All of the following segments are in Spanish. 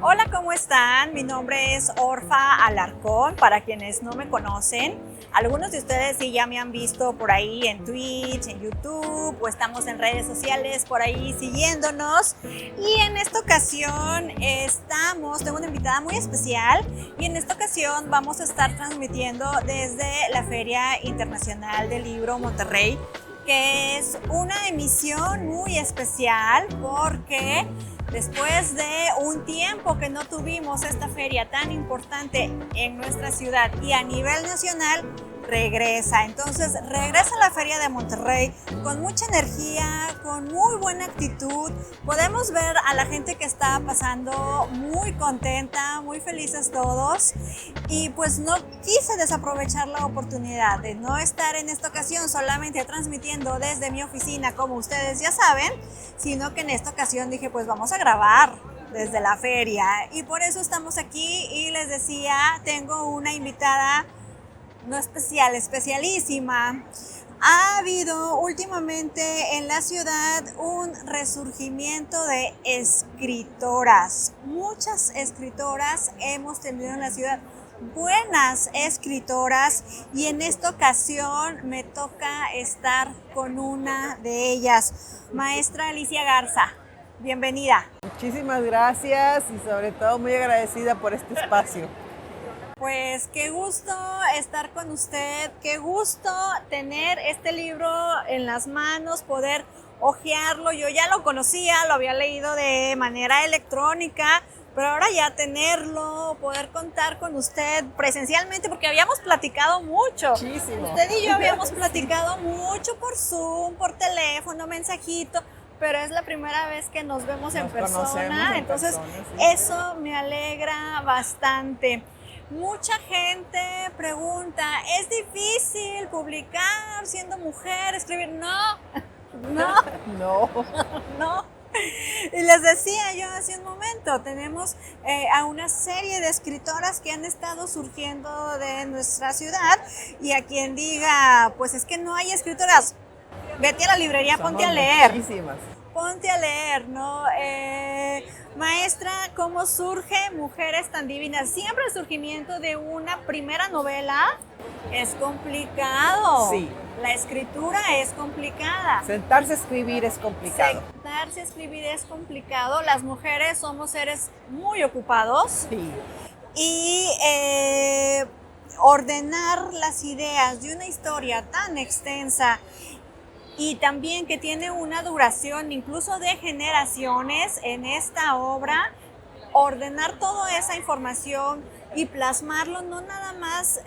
Hola, ¿cómo están? Mi nombre es Orfa Alarcón, para quienes no me conocen. Algunos de ustedes sí ya me han visto por ahí en Twitch, en YouTube, o estamos en redes sociales por ahí siguiéndonos. Y en esta ocasión tengo una invitada muy especial, y en esta ocasión vamos a estar transmitiendo desde la Feria Internacional del Libro Monterrey, que es una emisión muy especial porque después de un tiempo que no tuvimos esta feria tan importante en nuestra ciudad y a nivel nacional, regresa. Entonces regresa a la Feria de Monterrey con mucha energía, con muy buena actitud. Podemos ver a la gente que está pasando muy contenta, muy felices todos. Y pues no quise desaprovechar la oportunidad de no estar en esta ocasión solamente transmitiendo desde mi oficina, como ustedes ya saben, sino que en esta ocasión dije, pues vamos a grabar desde la feria. Y por eso estamos aquí, y les decía, tengo una invitada no especial, especialísima. Ha habido últimamente en la ciudad un resurgimiento de escritoras. Muchas escritoras hemos tenido en la ciudad, buenas escritoras, y en esta ocasión me toca estar con una de ellas, maestra Alicia Garza. Bienvenida. Muchísimas gracias y sobre todo muy agradecida por este espacio. Pues qué gusto estar con usted, qué gusto tener este libro en las manos, poder hojearlo. Yo ya lo conocía, lo había leído de manera electrónica, pero ahora ya tenerlo, poder contar con usted presencialmente, porque habíamos platicado mucho. Muchísimo. Usted y yo habíamos platicado mucho por Zoom, por teléfono, mensajito, pero es la primera vez que nos vemos en persona, entonces eso me alegra bastante. Mucha gente pregunta, ¿es difícil publicar siendo mujer, escribir? No. Y les decía yo hace un momento, tenemos a una serie de escritoras que han estado surgiendo de nuestra ciudad, y a quien diga, pues es que no hay escritoras, vete a la librería, ponte a leer. Muchísimas. Ponte a leer, ¿no? Maestra, ¿cómo surge Mujeres tan Divinas? Siempre el surgimiento de una primera novela es complicado. Sí. La escritura es complicada. Sentarse a escribir es complicado. Sentarse a escribir es complicado. Las mujeres somos seres muy ocupados. Sí. Y ordenar las ideas de una historia tan extensa, y también que tiene una duración incluso de generaciones en esta obra, ordenar toda esa información y plasmarlo no nada más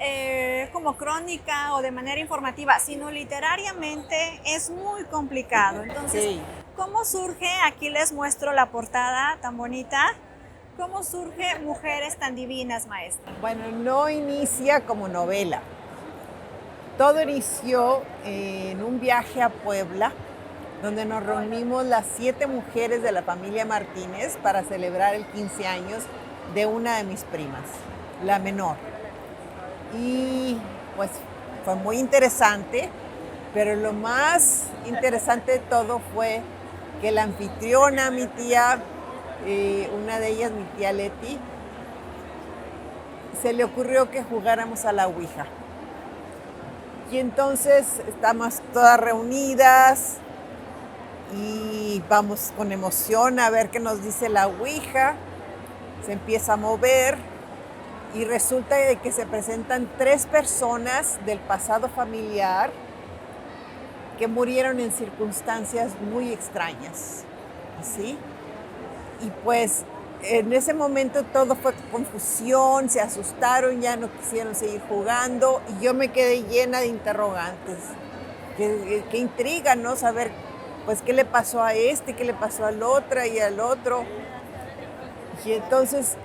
como crónica o de manera informativa, sino literariamente, es muy complicado. Entonces, sí. ¿Cómo surge? Aquí les muestro la portada tan bonita. ¿Cómo surge Mujeres tan Divinas, maestra? Bueno, no inicia como novela. Todo inició en un viaje a Puebla, donde nos reunimos las 7 mujeres de la familia Martínez para celebrar el 15 años de una de mis primas, la menor. Y pues fue muy interesante, pero lo más interesante de todo fue que la anfitriona, mi tía, una de ellas, mi tía Leti, se le ocurrió que jugáramos a la Ouija. Y entonces estamos todas reunidas y vamos con emoción a ver qué nos dice la Ouija. Se empieza a mover y resulta de que se presentan 3 personas del pasado familiar que murieron en circunstancias muy extrañas, ¿sí? Y pues en ese momento todo fue confusión, se asustaron, ya no quisieron seguir jugando, y yo me quedé llena de interrogantes. Qué intriga, ¿no? Saber pues qué le pasó a este, qué le pasó al otro y al otro. Y entonces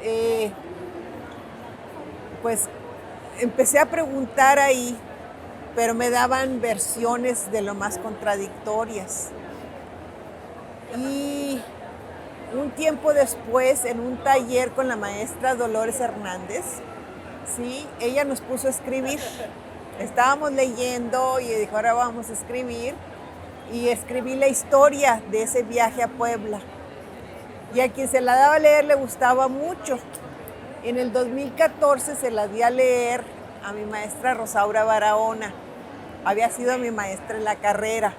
pues empecé a preguntar ahí, pero me daban versiones de lo más contradictorias. Y un tiempo después, en un taller con la maestra Dolores Hernández, ¿sí? Ella nos puso a escribir. Estábamos leyendo y dijo, ahora vamos a escribir. Y escribí la historia de ese viaje a Puebla. y a quien se la daba a leer le gustaba mucho. En el 2014 se la di a leer a mi maestra Rosaura Barahona. Había sido mi maestra en la carrera.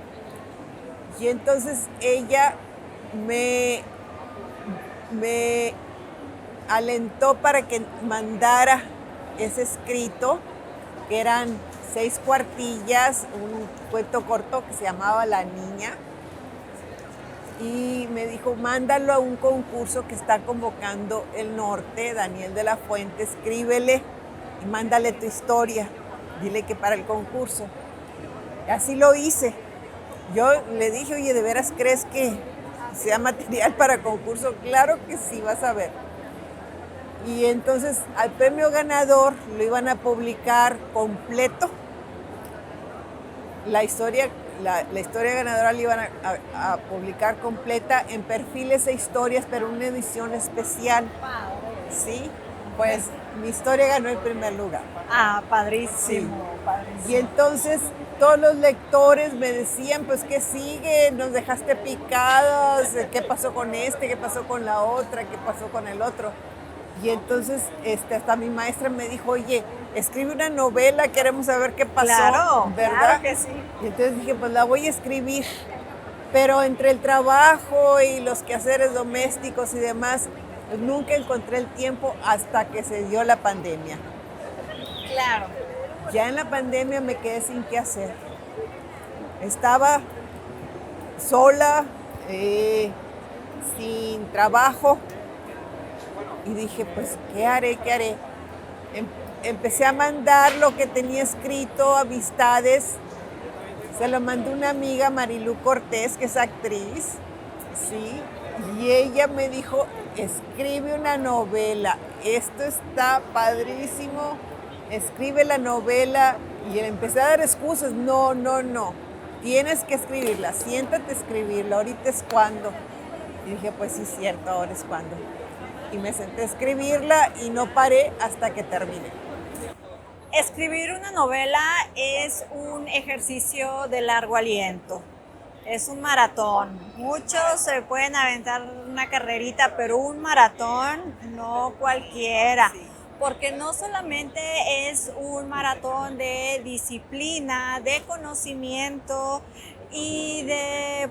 Y entonces ella me alentó para que mandara ese escrito, que eran 6 cuartillas, un cuento corto que se llamaba La Niña. Y me dijo, mándalo a un concurso que está convocando el Norte, Daniel de la Fuente, escríbele y mándale tu historia. Dile que para el concurso. Y así lo hice. Yo le dije, oye, ¿de veras crees que sea material para concurso? Claro que sí, vas a ver. Y entonces al premio ganador lo iban a publicar completo. La historia ganadora la iban a publicar completa en Perfiles e Historias, pero una edición especial. Sí, pues mi historia ganó el primer lugar. Ah, padrísimo, Sí. padrísimo. Y entonces todos los lectores me decían, pues, ¿qué sigue? Nos dejaste picados, ¿qué pasó con este? ¿Qué pasó con la otra? ¿Qué pasó con el otro? Y entonces hasta mi maestra me dijo, oye, escribe una novela, queremos saber qué pasó, Claro, ¿verdad? claro que sí. Y entonces dije, pues la voy a escribir. Pero entre el trabajo y los quehaceres domésticos y demás, pues nunca encontré el tiempo hasta que se dio la pandemia. Claro. Ya en la pandemia me quedé sin qué hacer. Estaba sola, sin trabajo. Y dije, pues, ¿qué haré? ¿Qué haré? Empecé a mandar lo que tenía escrito, amistades. Se lo mandé a una amiga, Marilu Cortés, que es actriz, ¿sí? Y ella me dijo, escribe una novela. Esto está padrísimo. Escribe la novela. Y empecé a dar excusas. No. Tienes que escribirla. Siéntate a escribirla. Ahorita es cuando. Y dije, pues sí, cierto, ahora es cuando. Y me senté a escribirla y no paré hasta que terminé. Escribir una novela es un ejercicio de largo aliento. Es un maratón. Muchos se pueden aventar una carrerita, pero un maratón no cualquiera. Porque no solamente es un maratón de disciplina, de conocimiento y de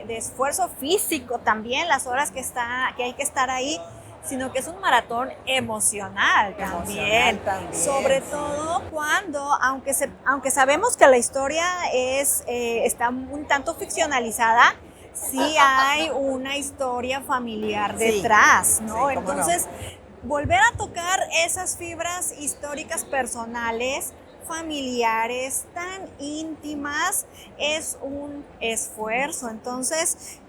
esfuerzo físico también, las horas que hay que estar ahí, sino que es un maratón emocional también. Sobre todo cuando, aunque sabemos que la historia está un tanto ficcionalizada, sí hay una historia familiar detrás, ¿no? Sí, Entonces, volver a tocar esas fibras históricas personales, familiares, tan íntimas, es un esfuerzo. Entonces,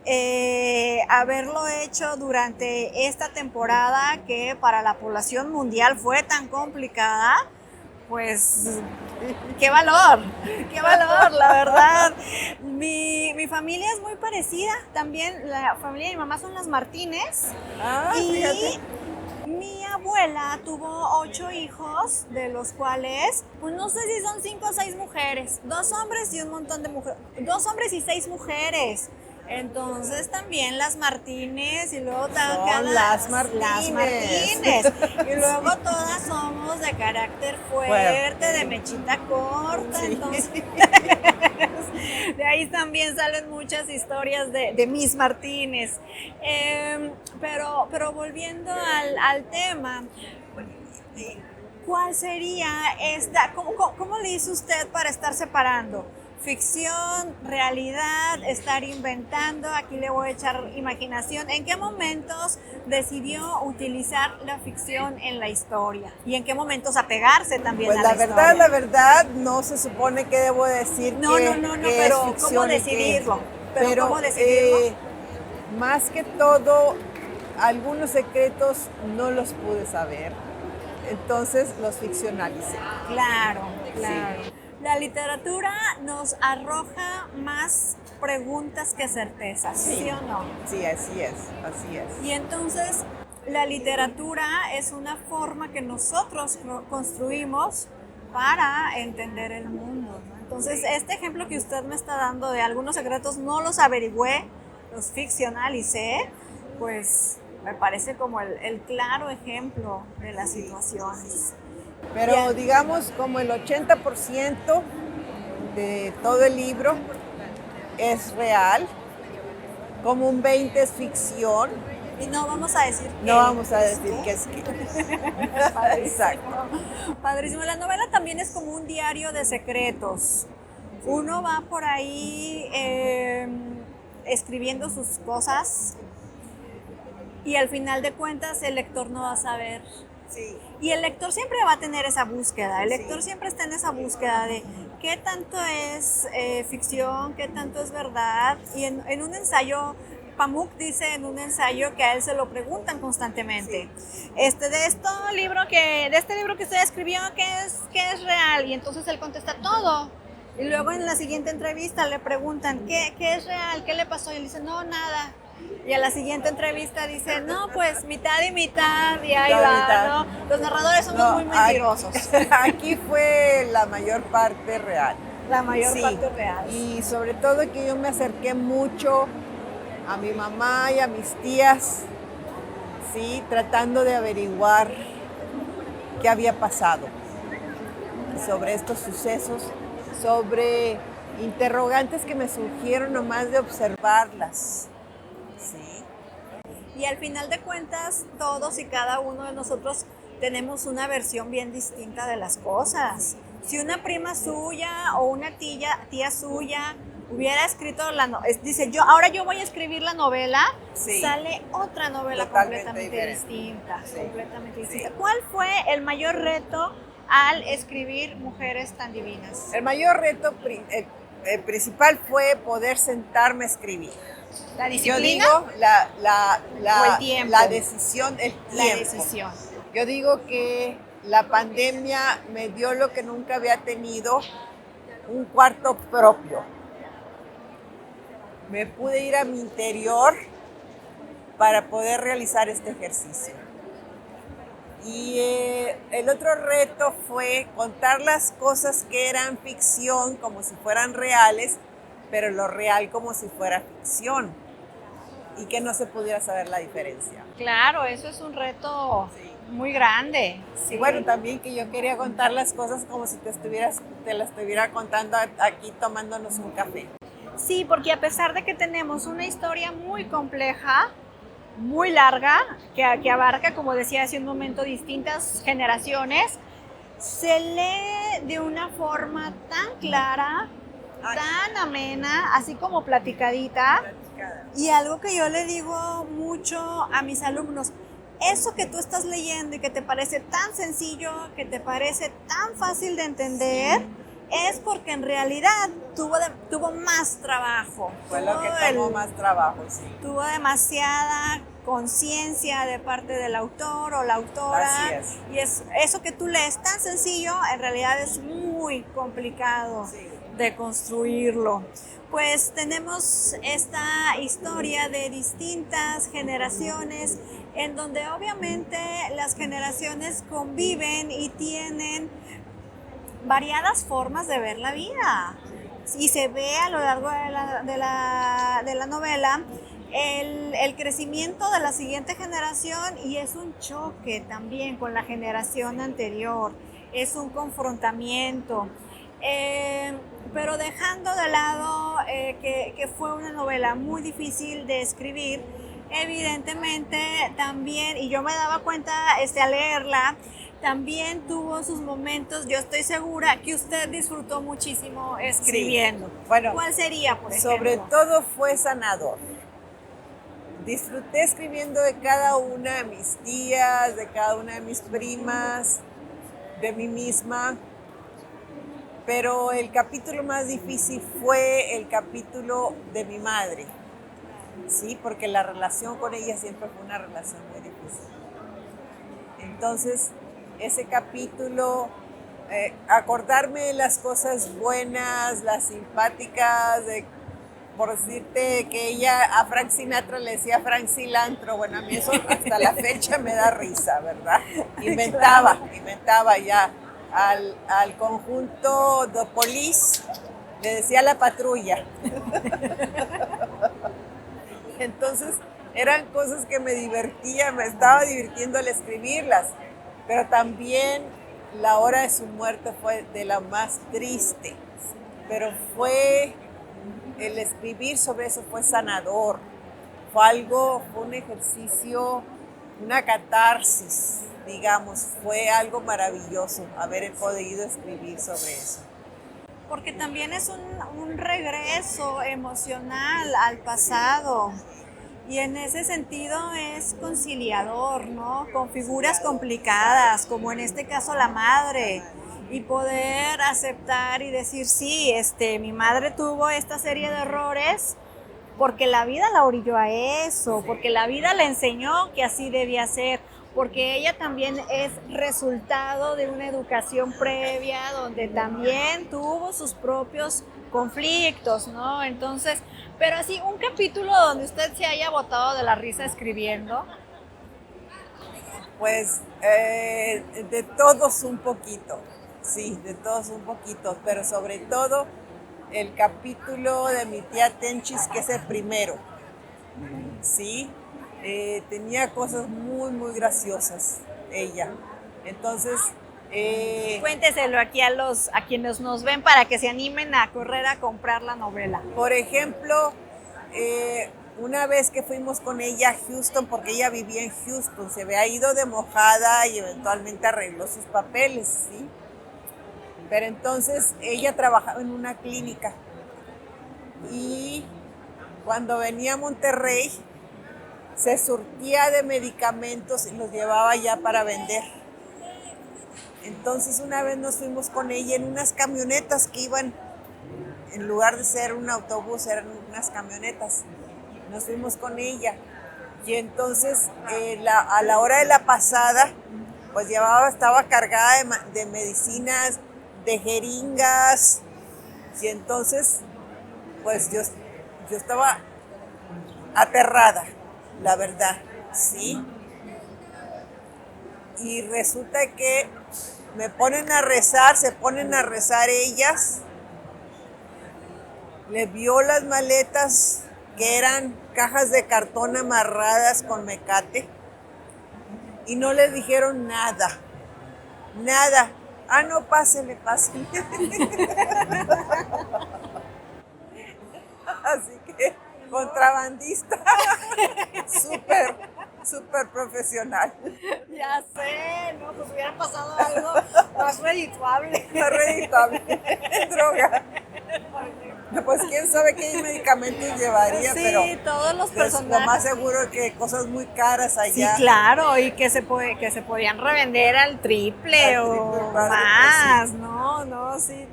haberlo hecho durante esta temporada que para la población mundial fue tan complicada, pues qué valor, la verdad. Mi familia es muy parecida, también la familia de mi mamá son las Martínez. Fíjate. Mi abuela tuvo 8 hijos, de los cuales, pues no sé si son 5 o 6 mujeres, 2 hombres y un montón de mujeres, 2 hombres y 6 mujeres. Entonces también las Martínez y luego las Martínez. Y luego todas somos de carácter fuerte, de mechita corta, Sí. entonces de ahí también salen muchas historias de Miss Martínez. Pero volviendo al tema, ¿cuál sería cómo le hizo usted para estar separando? Ficción, realidad, estar inventando, aquí le voy a echar imaginación. ¿En qué momentos decidió utilizar la ficción en la historia? ¿Y en qué momentos apegarse también Pues a la historia? la verdad, no se supone que debo decir No, pero es ficción ¿cómo y qué decidirlo? es. ¿Cómo decidirlo? Más que todo, algunos secretos no los pude saber, entonces los ficcionalicé. Claro. La literatura nos arroja más preguntas que certezas, ¿sí o no? Sí, así es. Y entonces la literatura es una forma que nosotros construimos para entender el mundo, ¿no? Entonces este ejemplo que usted me está dando de algunos secretos no los averigüé, los ficcionalicé, pues me parece como el claro ejemplo de las situaciones. Pero Bien. digamos como el 80% de todo el libro es real, como un 20 es ficción. Y no vamos a decir No vamos a decir qué. que es que. Padrísimo. Exacto. Padrísimo. La novela también es como un diario de secretos. Uno va por ahí escribiendo sus cosas y al final de cuentas el lector no va a saber. Sí. Y el lector siempre va a tener esa búsqueda. El lector Sí. siempre está en esa búsqueda de qué tanto es ficción, qué tanto es verdad. Y en un ensayo, Pamuk dice en un ensayo que a él se lo preguntan constantemente. Sí. De este libro que usted escribió, ¿qué es real? Y entonces él contesta todo. Y luego en la siguiente entrevista le preguntan, ¿qué es real? ¿Qué le pasó? Y él dice, no, nada. Y a la siguiente entrevista dice, no, pues mitad y mitad, y ahí va, ¿no? Los narradores somos muy mentirosos. Aquí fue la mayor parte real. La mayor parte real. Y sobre todo que yo me acerqué mucho a mi mamá y a mis tías, sí, tratando de averiguar qué había pasado sobre estos sucesos, sobre interrogantes que me surgieron nomás de observarlas. Sí. Y al final de cuentas, todos y cada uno de nosotros tenemos una versión bien distinta de las cosas. Si una prima suya o una tía suya hubiera escrito dice, ahora yo voy a escribir la novela, Sí. sale otra novela Totalmente completamente diferente. distinta. Sí. Completamente distinta. Sí. ¿Cuál fue el mayor reto al escribir Mujeres tan Divinas? El mayor reto principal fue poder sentarme a escribir. ¿La Yo disciplina? digo ¿O el tiempo? la decisión, el tiempo. La decisión. Yo digo que la pandemia me dio lo que nunca había tenido, un cuarto propio. Me pude ir a mi interior para poder realizar este ejercicio. Y el otro reto fue contar las cosas que eran ficción como si fueran reales, pero lo real como si fuera ficción y que no se pudiera saber la diferencia. Claro, eso es un reto muy grande. Sí. Y bueno, también que yo quería contar las clas como si te las estuviera contando aquí tomándonos un café. Sí, porque a pesar de que tenemos una historia muy compleja, muy larga, que abarca, como decía hace un momento, distintas generaciones, se lee de una forma tan clara, tan amena, así como platicadita. Y algo que yo le digo mucho a mis alumnos, eso que tú estás leyendo y que te parece tan sencillo, que te parece tan fácil de entender, es porque en realidad tuvo más trabajo. Fue lo que tomó más trabajo, sí. Tuvo demasiada conciencia de parte del autor o la autora. Así es. Y eso que tú lees tan sencillo, en realidad es muy complicado de construirlo. Pues tenemos esta historia de distintas generaciones en donde obviamente las generaciones conviven y tienen variadas formas de ver la vida. Y se ve a lo largo de la novela el crecimiento de la siguiente generación y es un choque también con la generación anterior, es un confrontamiento. Pero dejando de lado que fue una novela muy difícil de escribir, evidentemente también, y yo me daba cuenta al leerla, también tuvo sus momentos, yo estoy segura que usted disfrutó muchísimo escribiendo. Sí. Bueno, ¿cuál sería, por ejemplo? Sobre todo fue sanador. Disfruté escribiendo de cada una de mis tías, de cada una de mis primas, de mí misma, pero el capítulo más difícil fue el capítulo de mi madre, ¿sí? Porque la relación con ella siempre fue una relación muy difícil. Entonces, ese capítulo, acordarme de las cosas buenas, las simpáticas, por decirte que ella a Frank Sinatra le decía Frank Cilantro, bueno, a mí eso hasta la fecha me da risa, ¿verdad? Inventaba ya al conjunto de Police, le decía la patrulla. Entonces, eran cosas que me divertían, me estaba divirtiendo al escribirlas, pero también la hora de su muerte fue de la más triste, pero el escribir sobre eso fue sanador, fue un ejercicio, una catarsis, digamos, fue algo maravilloso haber podido escribir sobre eso. Porque también es un regreso emocional al pasado. Y en ese sentido es conciliador, ¿no? Con figuras complicadas, como en este caso la madre, y poder aceptar y decir, sí, mi madre tuvo esta serie de errores porque la vida la orilló a eso, porque la vida le enseñó que así debía ser, porque ella también es resultado de una educación previa donde también tuvo sus propios conflictos, ¿no? Entonces, pero así, un capítulo donde usted se haya botado de la risa escribiendo. Pues de todos un poquito, sí, de todos un poquito, pero sobre todo el capítulo de mi tía Tenchis, que es el primero, sí, tenía cosas muy, muy graciosas ella. Entonces, Cuénteselo aquí a quienes nos ven para que se animen a correr a comprar la novela. por ejemplo, una vez que fuimos con ella a Houston, porque ella vivía en Houston, se había ido de mojada y eventualmente arregló sus papeles, ¿sí? Pero entonces ella trabajaba en una clínica y cuando venía a Monterrey se surtía de medicamentos y los llevaba ya para vender. Entonces una vez nos fuimos con ella en unas camionetas que iban, en lugar de ser un autobús, eran unas camionetas. Nos fuimos con ella y entonces a la hora de la pasada, pues estaba cargada de medicinas, de jeringas, y entonces pues yo estaba aterrada, la verdad, ¿sí? Y resulta que se ponen a rezar ellas, le vio las maletas que eran cajas de cartón amarradas con mecate y no les dijeron nada, nada. Ah, no, pásele. Así que, contrabandista, súper profesional. Ya sé, no, pues hubiera pasado algo más redituable. Más redituable, droga. Pues quién sabe qué medicamentos llevaría, sí, pero todos los personajes. Lo más seguro es que cosas muy caras allá. Sí, claro, y que se podían revender al triple o más, sí. No, sí.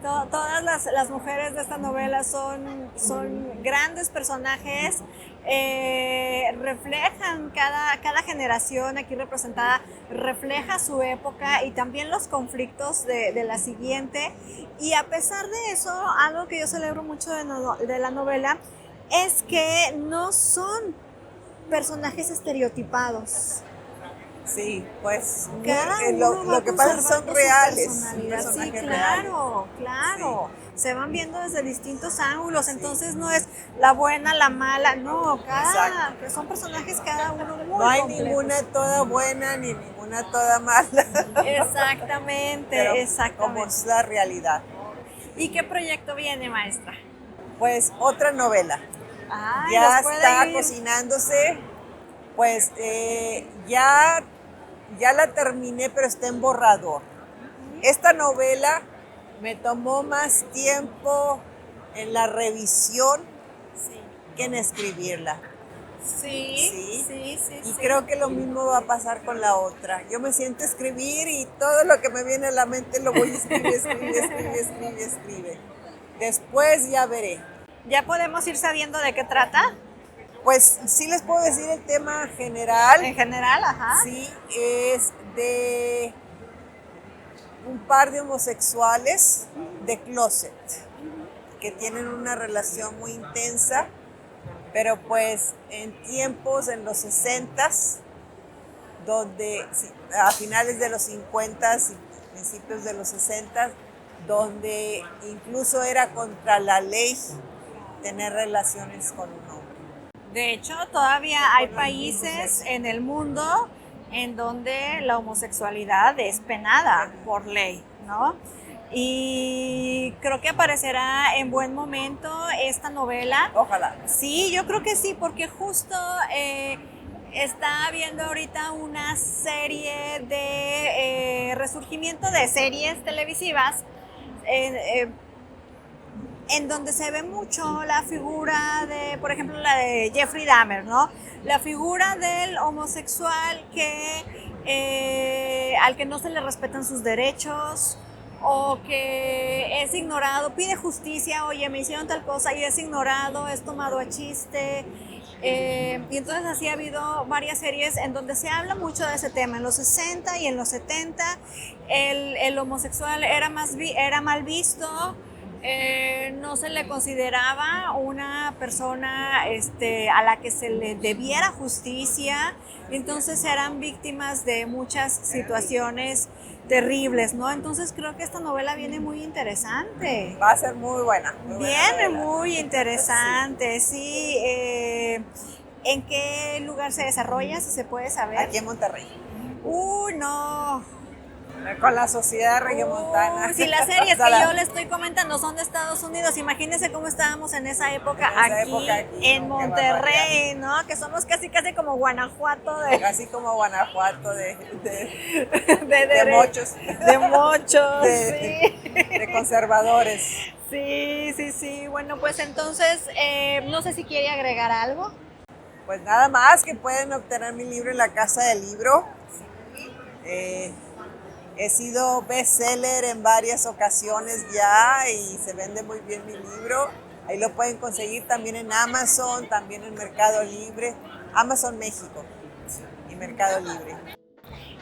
Todas las mujeres de esta novela son grandes personajes, reflejan cada generación aquí representada, refleja su época y también los conflictos de la siguiente. Y a pesar de eso, algo que yo celebro mucho de la novela es que no son personajes estereotipados. Sí, pues lo que pasa es que son reales. Sí, claro. Sí. Se van viendo desde distintos ángulos, sí. Entonces no es la buena, la mala, no, son personajes cada uno muy No hay complejos. ninguna toda buena ni ninguna toda mala. Exactamente. Como es la realidad. ¿Y qué proyecto viene, maestra? Pues otra novela. Ay, ya está cocinándose, pues ya la terminé, pero está en borrador. Esta novela me tomó más tiempo en la revisión que en escribirla. Sí. Y creo que lo mismo va a pasar con la otra. Yo me siento a escribir y todo lo que me viene a la mente lo voy a escribir. Después ya veré. ¿Ya podemos ir sabiendo de qué trata? Pues sí les puedo decir el tema general. En general, ajá. Sí, es de un par de homosexuales de closet que tienen una relación muy intensa, pero pues en tiempos, en los 60s, donde a finales de los 50s y principios de los 60s, donde incluso era contra la ley tener relaciones con un hombre. De hecho, todavía hay países en el mundo en donde la homosexualidad es penada por ley, ¿no? Y creo que aparecerá en buen momento esta novela. Ojalá. Sí, yo creo que sí, porque justo está habiendo ahorita una serie de resurgimiento de series televisivas en donde se ve mucho la figura de, por ejemplo, la de Jeffrey Dahmer, ¿no? La figura del homosexual al que no se le respetan sus derechos o que es ignorado, pide justicia, oye, me hicieron tal cosa y es ignorado, es tomado a chiste. Y entonces así ha habido varias series en donde se habla mucho de ese tema. En los 60 y en los 70 el homosexual era mal visto. No se le consideraba una persona a la que se le debiera justicia, entonces eran víctimas de muchas situaciones terribles, ¿no? Entonces creo que esta novela viene muy interesante. Va a ser muy buena. Viene muy interesante, sí. ¿En qué lugar se desarrolla, si se puede saber? Aquí en Monterrey. No. Con la Sociedad Regiomontana. Sí, las series que yo le estoy comentando son de Estados Unidos. Imagínense cómo estábamos en esa época, aquí en Monterrey, ¿no? Que somos casi como Guanajuato casi como Guanajuato de mochos. De mochos, sí. De conservadores. Sí. Bueno, pues entonces, no sé si quiere agregar algo. Pues nada más, que pueden obtener mi libro en la Casa del Libro. He sido bestseller en varias ocasiones ya y se vende muy bien mi libro. Ahí lo pueden conseguir también en Amazon, también en Mercado Libre, Amazon México y Mercado Libre.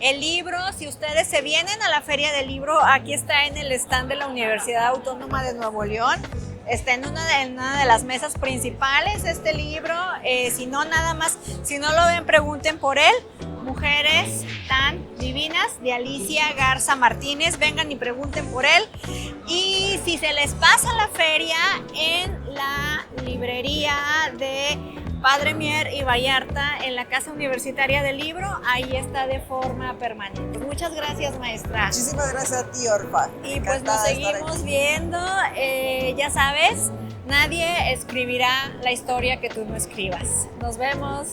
El libro, si ustedes se vienen a la Feria del Libro, aquí está en el stand de la Universidad Autónoma de Nuevo León. Está en una de las mesas principales este libro. Si no lo ven, pregunten por él. Mujeres tan divinas, de Alicia Garza Martínez. Vengan y pregunten por él. Y si se les pasa la feria, en la librería de Padre Mier y Vallarta, en la Casa Universitaria del Libro, ahí está de forma permanente. Muchas gracias, maestra. Muchísimas gracias a ti, Orfa. Y pues nos seguimos viendo. Ya sabes, nadie escribirá la historia que tú no escribas. Nos vemos.